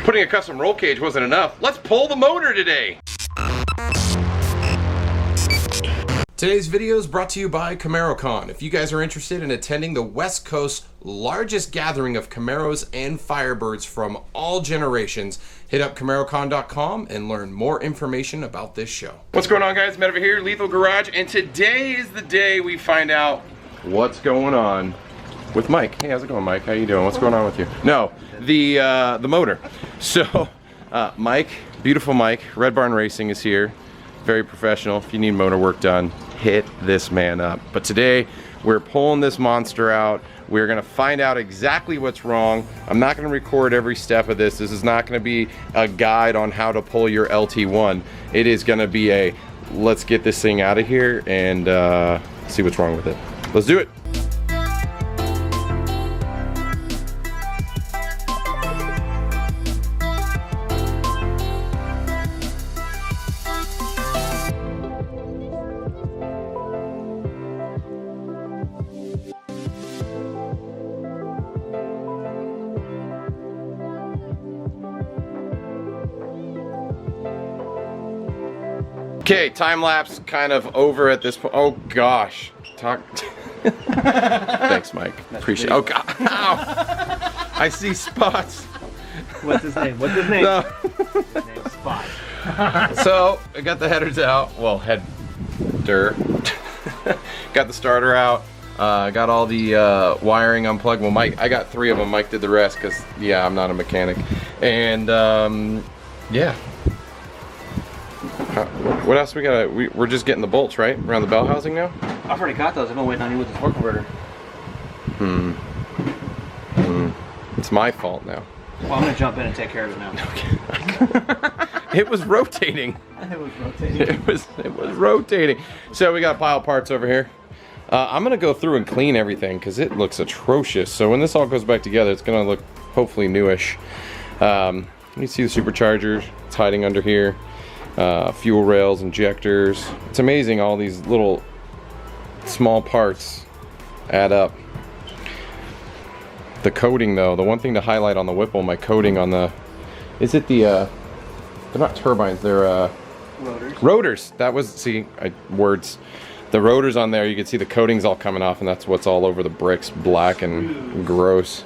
Putting a custom roll cage wasn't enough. Let's pull the motor today. Today's video is brought to you by CamaroCon. If you guys are interested in attending the West Coast's largest gathering of Camaros and Firebirds from all generations, hit up CamaroCon.com and learn more information about this show. What's going on, guys? Matt over here, Lethal Garage, and today is the day we find out what's going on with Mike. Hey, how's it going, Mike? How you doing? What's going on with you? No, the motor. So, Mike, beautiful Mike, Red Barn Racing is here. Very professional. If you need motor work done, hit this man up. But today, we're pulling this monster out. We're gonna find out exactly what's wrong. I'm not gonna record every step of this. This is not gonna be a guide on how to pull your LT1. It is gonna be a, let's get this thing out of here and see what's wrong with it. Let's do it. Okay, time lapse kind of over at this point. Oh gosh, Thanks, Mike. Appreciate it. Oh God, ow. I see spots. What's his name? What's his name? No. His name's Spot. So I got the headers out. Well, header. Got the starter out. Got all the wiring unplugged. Well, Mike, I got 3 of them. Mike did the rest because, yeah, I'm not a mechanic. And yeah. What else we got? We're just getting the bolts, right? Around the bell housing now? I've already got those. I've been waiting on you with the torque converter. It's my fault now. Well, I'm gonna jump in and take care of it now. Okay. It was rotating. It was rotating. It was rotating. So we got a pile of parts over here. I'm gonna go through and clean everything because it looks atrocious. So when this all goes back together, it's gonna look hopefully newish. You see the superchargers. It's hiding under here. Fuel rails, injectors. It's amazing all these little small parts add up. The coating though, the one thing to highlight on the Whipple, my coating on the, is it the, they're not turbines, they're Rotors. Rotors. That was, see, words. The rotors on there, you can see the coatings all coming off and that's what's all over the bricks, black and gross.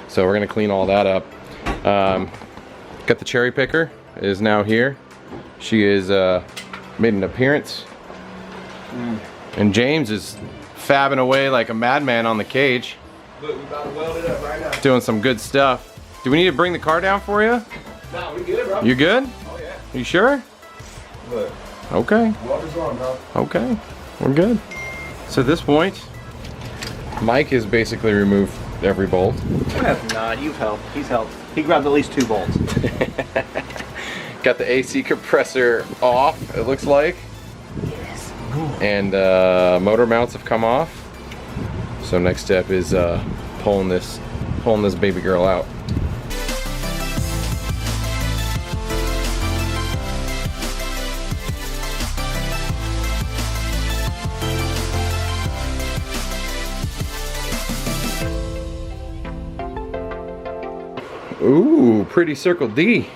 So we're gonna clean all that up. Got the cherry picker, is now here. She is made an appearance, and James is fabbing away like a madman on the cage. Look, we about to weld it up right now. Doing some good stuff. Do we need to bring the car down for you? Nah, we good, bro. You good? Oh yeah. You sure? Look, Okay. water's on, bro. Okay. We're good. So at this point, Mike has basically removed every bolt. I have not. You've helped. He's helped. He grabbed at least 2 bolts. Got the AC compressor off, it looks like. Yes. And motor mounts have come off. So next step is pulling this baby girl out. Ooh, pretty Circle D.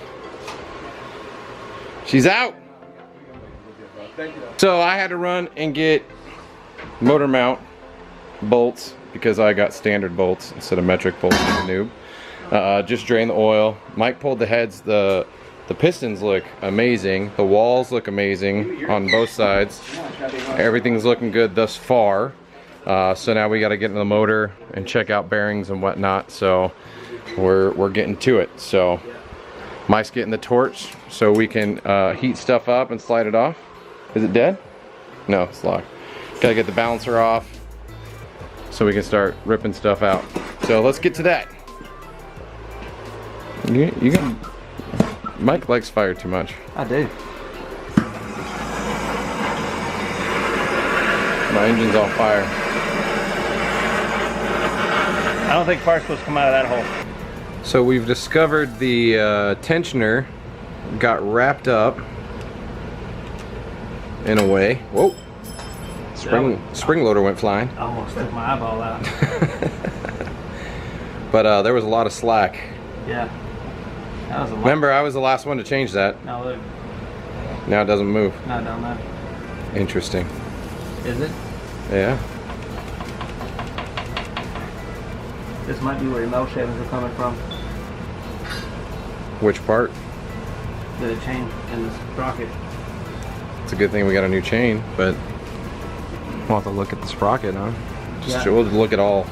She's out. So I had to run and get motor mount bolts because I got standard bolts instead of metric bolts in the noob. Just drain the oil. Mike pulled the heads. The pistons look amazing. The walls look amazing on both sides. Everything's looking good thus far. So now we got to get in the motor and check out bearings and whatnot. So we're getting to it. So Mike's getting the torch so we can heat stuff up and slide it off. Is it dead? No, it's locked. Gotta get the balancer off so we can start ripping stuff out. So let's get to that. You can. Mike likes fire too much. I do. My engine's on fire. I don't think fire's supposed to come out of that hole. So we've discovered the tensioner got wrapped up in a way. Whoa! Spring loader went flying. I almost took my eyeball out. But there was a lot of slack. Yeah. That was a lot. Remember, I was the last one to change that. Now look. Now it doesn't move. No, I don't know. Interesting. Is it? Yeah. This might be where your metal shavings are coming from. Which part? The chain in the sprocket. It's a good thing we got a new chain, but we'll have to look at the sprocket, huh? Just we'll look at all.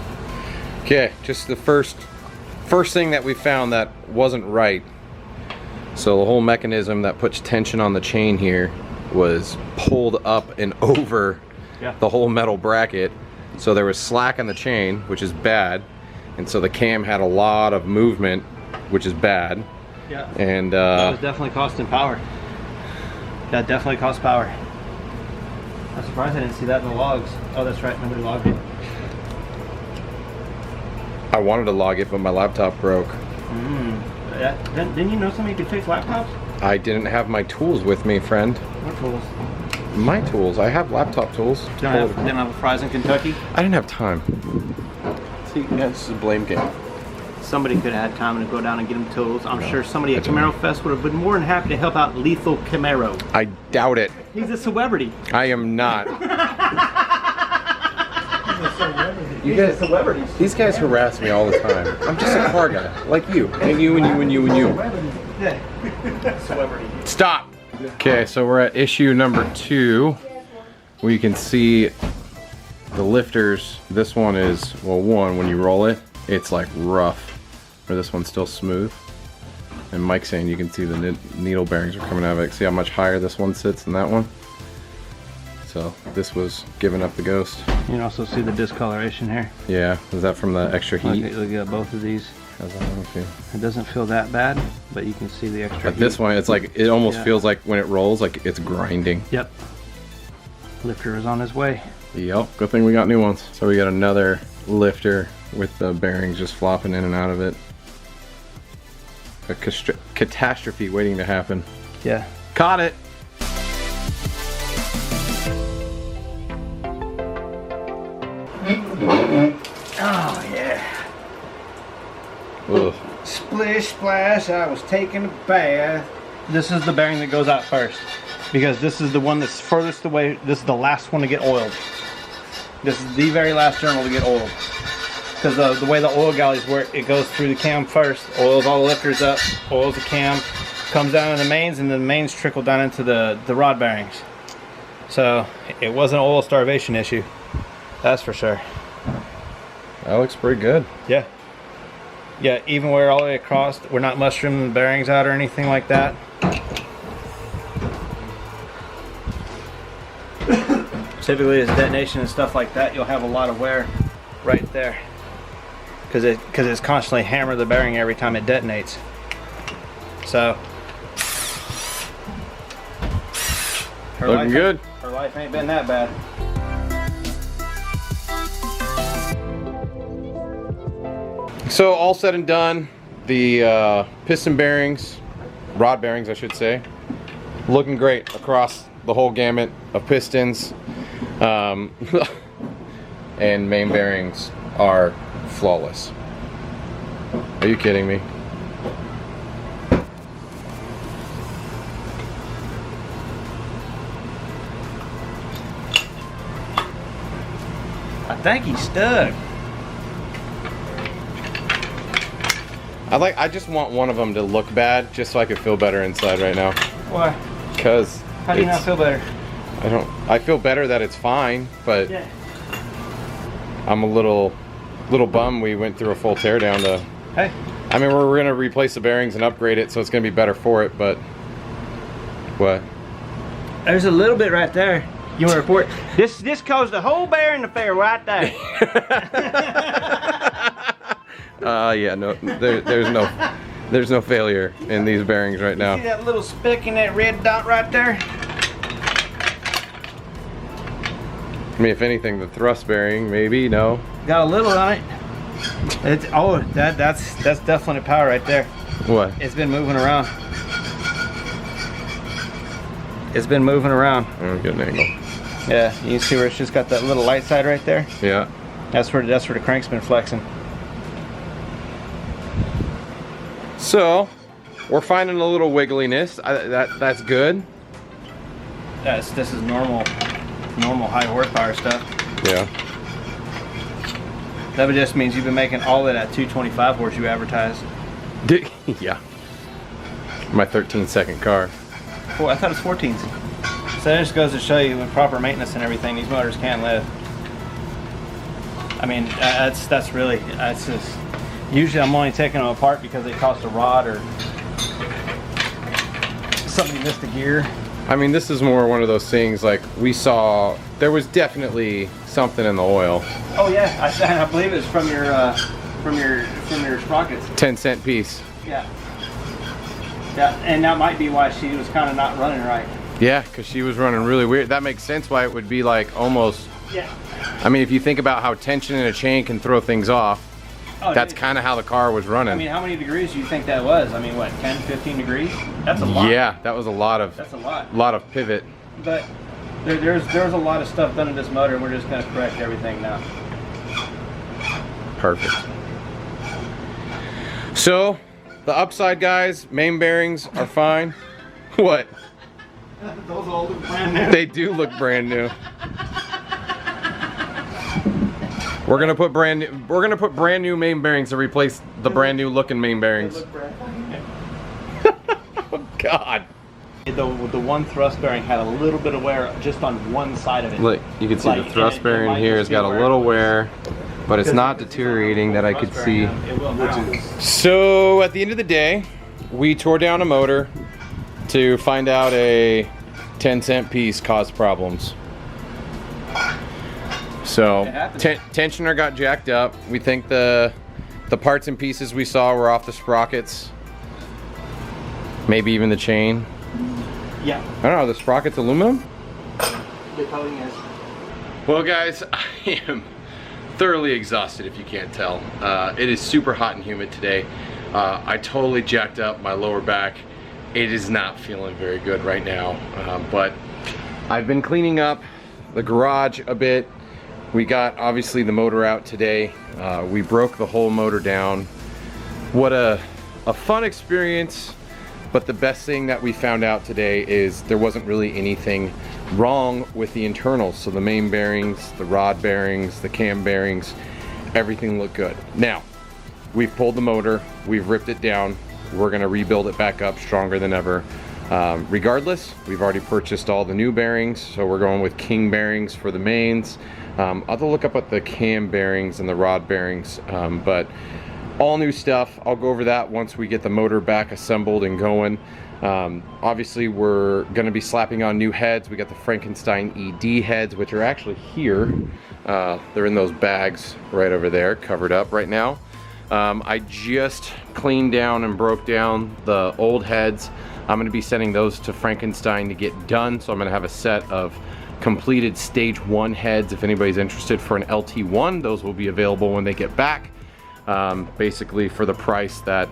Okay, just the first thing that we found that wasn't right. So the whole mechanism that puts tension on the chain here was pulled up and over the whole metal bracket. So there was slack in the chain, which is bad. And so the cam had a lot of movement, which is bad. Yeah. And that was definitely costing power. That definitely cost power. I'm surprised I didn't see that in the logs. Oh, that's right, nobody logged it. I wanted to log it, but my laptop broke. Didn't you know somebody could fix laptops? I didn't have my tools with me, friend. What tools? My tools. I have laptop tools. Didn't have a fries in Kentucky? I didn't have time. See, yeah, this is a blame game. Somebody could have had time to go down and get them tools. I'm sure somebody at Camaro Fest would have been more than happy to help out Lethal Camaro. I doubt it. He's a celebrity. I am not. You guys, celebrities. These guys harass me all the time. I'm just a car guy, like you, and you, and you, and you, and you. Yeah. Celebrity. Stop. Okay, so we're at issue number 2, where you can see the lifters. This one is, well, one, when you roll it, it's like rough, where this one's still smooth. And Mike's saying you can see the needle bearings are coming out of it. See how much higher this one sits than that one? So this was giving up the ghost. You can also see the discoloration here. Yeah, is that from the extra heat? Look at both of these. How's that one feel? It doesn't feel that bad, but you can see the extra But this one, it's like, it almost feels like when it rolls, like it's grinding. Yep. Lifter is on his way. Yep, good thing we got new ones. So we got another lifter with the bearings just flopping in and out of it. A catastrophe waiting to happen. Yeah. Caught it! Oh yeah. Ugh. Splish splash, I was taking a bath. This is the bearing that goes out first, because this is the one that's furthest away. This is the last one to get oiled. This is the very last journal to get oiled, because the way the oil galleys work, it goes through the cam first, oils all the lifters up, oils the cam, comes down to the mains, and then the mains trickle down into the rod bearings. So it was an oil starvation issue, that's for sure. That looks pretty good. Yeah. Yeah, even where all the way across, we're not mushrooming the bearings out or anything like that. Typically, as detonation and stuff like that, you'll have a lot of wear right there, because it's constantly hammer the bearing every time it detonates. So, Looking good. Her life ain't been that bad. So all said and done, the piston bearings, rod bearings I should say, looking great across the whole gamut of pistons, and main bearings are flawless. Are you kidding me? I think he's stuck. I just want one of them to look bad, just so I could feel better inside right now. Why? Because How do you not feel better? I feel better that it's fine, but Yeah. I'm a little bummed we went through a full teardown to. Hey. I mean, we're gonna replace the bearings and upgrade it, so it's gonna be better for it. But what? There's a little bit right there. You want to report? This caused the whole bearing affair right there. Yeah, no, there's no failure in these bearings right now. See that little speck in that red dot right there? I mean, if anything, the thrust bearing, maybe, no. Got a little on it. That's definitely power right there. What? It's been moving around. It's been moving around. Oh, get an angle. Yeah, you can see where it's just got that little light side right there. Yeah. That's where the crank's been flexing. So, We're finding a little wiggliness. That's good. This is normal high horsepower stuff. Yeah. That just means you've been making all of that 225 horse you advertised. Yeah. My 13-second car. Oh, I thought it was 14s. So that just goes to show you with proper maintenance and everything, these motors can live. I mean, that's just. Usually I'm only taking them apart because they cost a rod or somebody missed a gear. I mean, this is more one of those things like we saw. There was definitely something in the oil. Oh yeah, I believe it's from your sprockets. 10-cent piece. Yeah. Yeah, and that might be why she was kind of not running right. Yeah, because she was running really weird. That makes sense why it would be like almost. Yeah. I mean, if you think about how tension in a chain can throw things off, that's kind of how the car was running. I mean, how many degrees do you think that was? I mean, what, 10, 15 degrees? That's a lot. Yeah, that was a lot of. That's a lot. A lot of pivot. But there's a lot of stuff done in this motor, and we're just going to correct everything now. Perfect. So, the upside, guys, main bearings are fine. What? Those all look brand new. They do look brand new. We're gonna put brand new main bearings to replace the brand new looking main bearings. They look brand new. Oh God. The one thrust bearing had a little bit of wear just on one side of it. Look, you can see the thrust bearing here has got a little wear, but it's not deteriorating that I could see. So at the end of the day, we tore down a motor to find out a 10-cent piece caused problems. So tensioner got jacked up. We think the parts and pieces we saw were off the sprockets. Maybe even the chain. Yeah. I don't know, the sprocket's aluminum? The coating is. Well guys, I am thoroughly exhausted if you can't tell. It is super hot and humid today. I totally jacked up my lower back. It is not feeling very good right now, but I've been cleaning up the garage a bit. We got obviously the motor out today. We broke the whole motor down. What a fun experience, but the best thing that we found out today is there wasn't really anything wrong with the internals. So the main bearings, the rod bearings, the cam bearings, everything looked good. Now, we've pulled the motor, we've ripped it down, we're gonna rebuild it back up stronger than ever. Regardless, we've already purchased all the new bearings, so we're going with King bearings for the mains. I'll have to look up at the cam bearings and the rod bearings, but all new stuff. I'll go over that once we get the motor back assembled and going. Obviously, we're going to be slapping on new heads. We got the Frankenstein ED heads, which are actually here. They're in those bags right over there, covered up right now. I just cleaned down and broke down the old heads. I'm going to be sending those to Frankenstein to get done, so I'm going to have a set of completed stage 1 heads. If anybody's interested for an LT1, those will be available when they get back, basically for the price that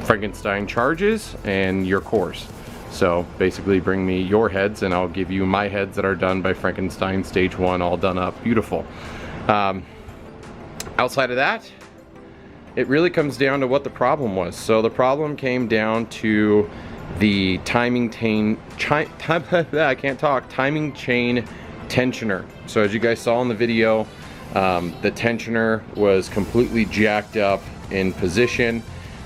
Frankenstein charges and your cores. So basically bring me your heads and I'll give you my heads that are done by Frankenstein stage 1, all done up beautiful. Outside of that, it really comes down to what the problem was. So the problem came down to the timing chain tensioner. So as you guys saw in the video, the tensioner was completely jacked up in position,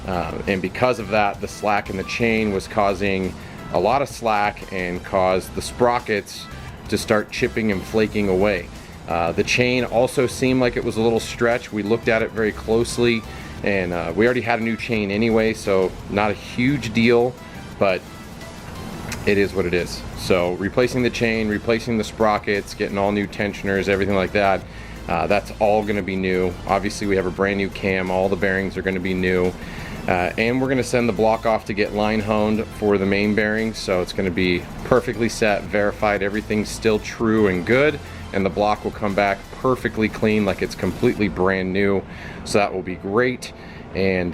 and because of that, the slack in the chain was causing a lot of slack and caused the sprockets to start chipping and flaking away. The chain also seemed like it was a little stretched. We looked at it very closely, and we already had a new chain anyway, so not a huge deal, but it is what it is. So replacing the chain, replacing the sprockets, getting all new tensioners, everything like that, that's all going to be new. Obviously we have a brand new cam, all the bearings are going to be new, and we're going to send the block off to get line honed for the main bearings, so it's going to be perfectly set, verified, everything's still true and good, and the block will come back perfectly clean, like it's completely brand new. So that will be great, and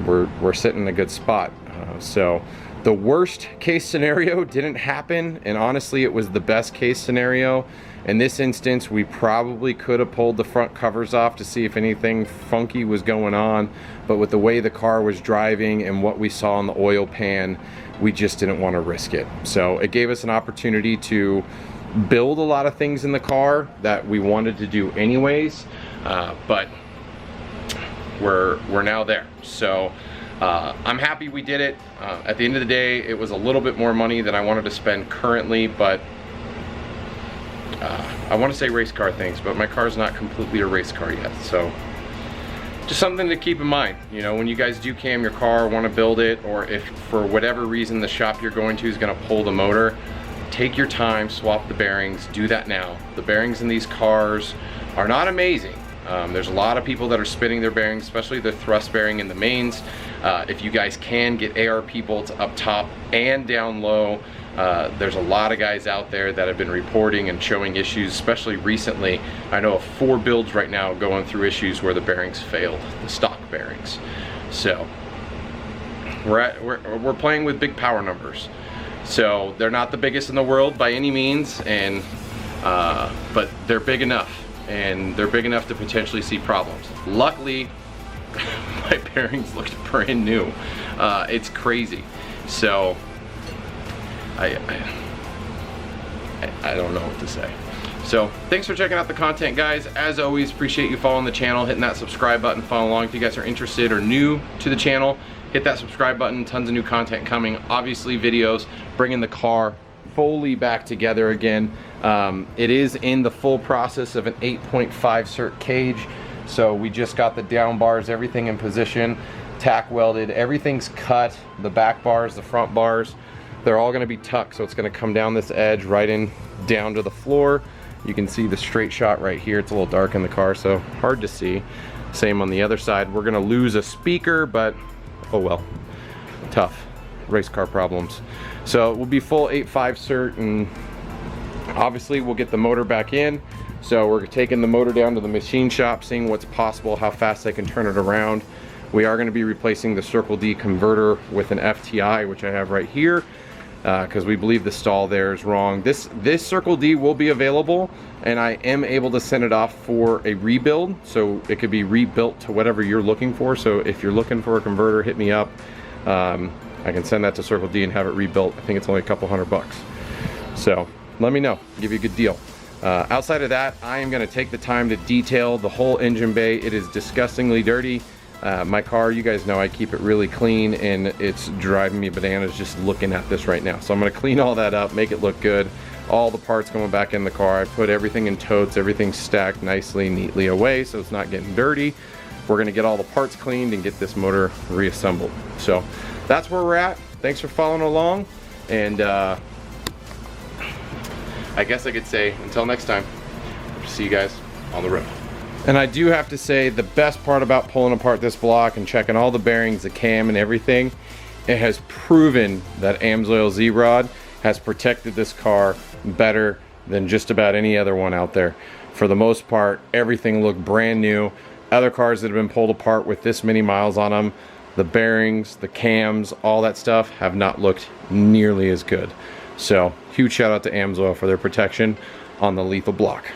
we're sitting in a good spot. So the worst case scenario didn't happen, and honestly it was the best case scenario. In this instance, we probably could have pulled the front covers off to see if anything funky was going on, but with the way the car was driving and what we saw in the oil pan, we just didn't want to risk it. So it gave us an opportunity to build a lot of things in the car that we wanted to do anyways, but we're now there. So I'm happy we did it. At the end of the day, it was a little bit more money than I wanted to spend currently, but I want to say race car things, but my car's not completely a race car yet. So just something to keep in mind, you know, when you guys do cam your car, want to build it, or if for whatever reason the shop you're going to is going to pull the motor, take your time, swap the bearings, do that now. The bearings in these cars are not amazing. There's a lot of people that are spinning their bearings, especially the thrust bearing in the mains. If you guys can get ARP bolts up top and down low, there's a lot of guys out there that have been reporting and showing issues, especially recently. I know of 4 builds right now going through issues where the bearings failed, the stock bearings. So we're playing with big power numbers. So they're not the biggest in the world by any means, and but they're big enough, and they're big enough to potentially see problems. Luckily, my bearings looked brand new. It's crazy. So I don't know what to say. So thanks for checking out the content, guys. As always, appreciate you following the channel, hitting that subscribe button, follow along. If you guys are interested or new to the channel, hit that subscribe button. Tons of new content coming. Obviously videos bringing the car fully back together again. It is in the full process of an 8.5 cert cage. So we just got the down bars, everything in position, tack welded, everything's cut. The back bars, the front bars, they're all gonna be tucked. So it's gonna come down this edge right in down to the floor. You can see the straight shot right here. It's a little dark in the car, so hard to see. Same on the other side. We're gonna lose a speaker, but oh well, tough race car problems. So we'll be full 8.5 cert, and obviously we'll get the motor back in. So we're taking the motor down to the machine shop, seeing what's possible, how fast they can turn it around. We are going to be replacing the Circle D converter with an FTI, which I have right here, because we believe the stall there is wrong. This Circle D will be available, and I am able to send it off for a rebuild, so it could be rebuilt to whatever you're looking for. So if you're looking for a converter, hit me up. I can send that to Circle D and have it rebuilt. I think it's only a couple $100. So let me know, give you a good deal. Outside of that, I am going to take the time to detail the whole engine bay. It is disgustingly dirty. My car, you guys know I keep it really clean, and it's driving me bananas just looking at this right now. So I'm going to clean all that up, make it look good. All the parts going back in the car. I put everything in totes, everything stacked nicely, neatly away so it's not getting dirty. We're going to get all the parts cleaned and get this motor reassembled. So that's where we're at. Thanks for following along, and I guess I could say until next time, see you guys on the road. And I do have to say, the best part about pulling apart this block and checking all the bearings, the cam and everything, it has proven that AMSOIL Z-Rod has protected this car better than just about any other one out there. For the most part, everything looked brand new. Other cars that have been pulled apart with this many miles on them, the bearings, the cams, all that stuff have not looked nearly as good. So huge shout out to AMSOIL for their protection on the lethal block.